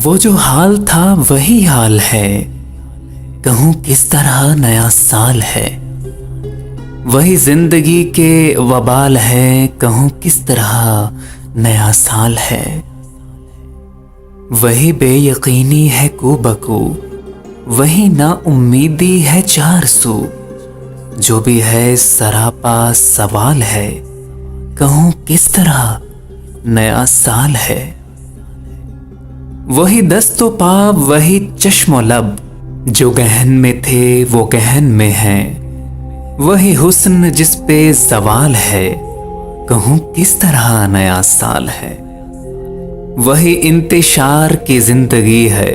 وہ جو حال تھا وہی حال ہے، کہوں کس طرح نیا سال ہے۔ وہی زندگی کے وبال ہے، کہوں کس طرح نیا سال ہے۔ وہی بے یقینی ہے کو بکو، وہی نا امیدی ہے چار سو۔ جو بھی ہے سراپا سوال ہے، کہوں کس طرح نیا سال ہے۔ وہی دست و پا وہی چشم و لب، جو گہن میں تھے وہ گہن میں ہیں۔ وہی حسن جس پہ زوال ہے، کہوں کس طرح نیا سال ہے۔ وہی انتشار کی زندگی ہے،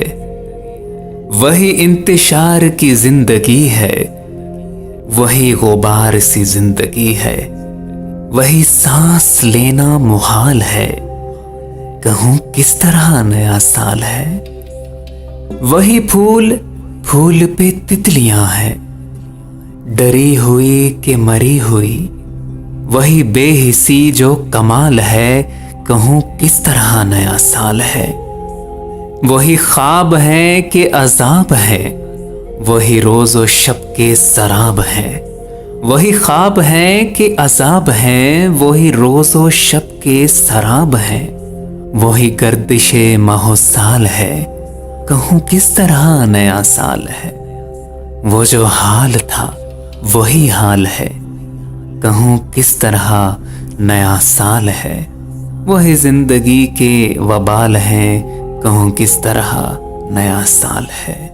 وہی انتشار کی زندگی ہے۔ وہی غبار سی زندگی ہے، وہی سانس لینا محال ہے، کہوں کس طرح نیا سال ہے۔ وہی پھول پھول پہ تتلیاں ہیں، ڈری ہوئی کہ مری ہوئی۔ وہی بے حسی جو کمال ہے، کہوں کس طرح نیا سال ہے۔ وہی خواب ہے کہ عذاب ہے، وہی روز و شب کے سراب ہے۔ وہی خواب ہے کہ عذاب ہے، وہی روز و شب کے سراب ہے۔ وہی گردش ماہ و سال ہے، کہوں کس طرح نیا سال ہے۔ وہ جو حال تھا وہی حال ہے، کہوں کس طرح نیا سال ہے۔ وہی زندگی کے وبال ہیں، کہوں کس طرح نیا سال ہے۔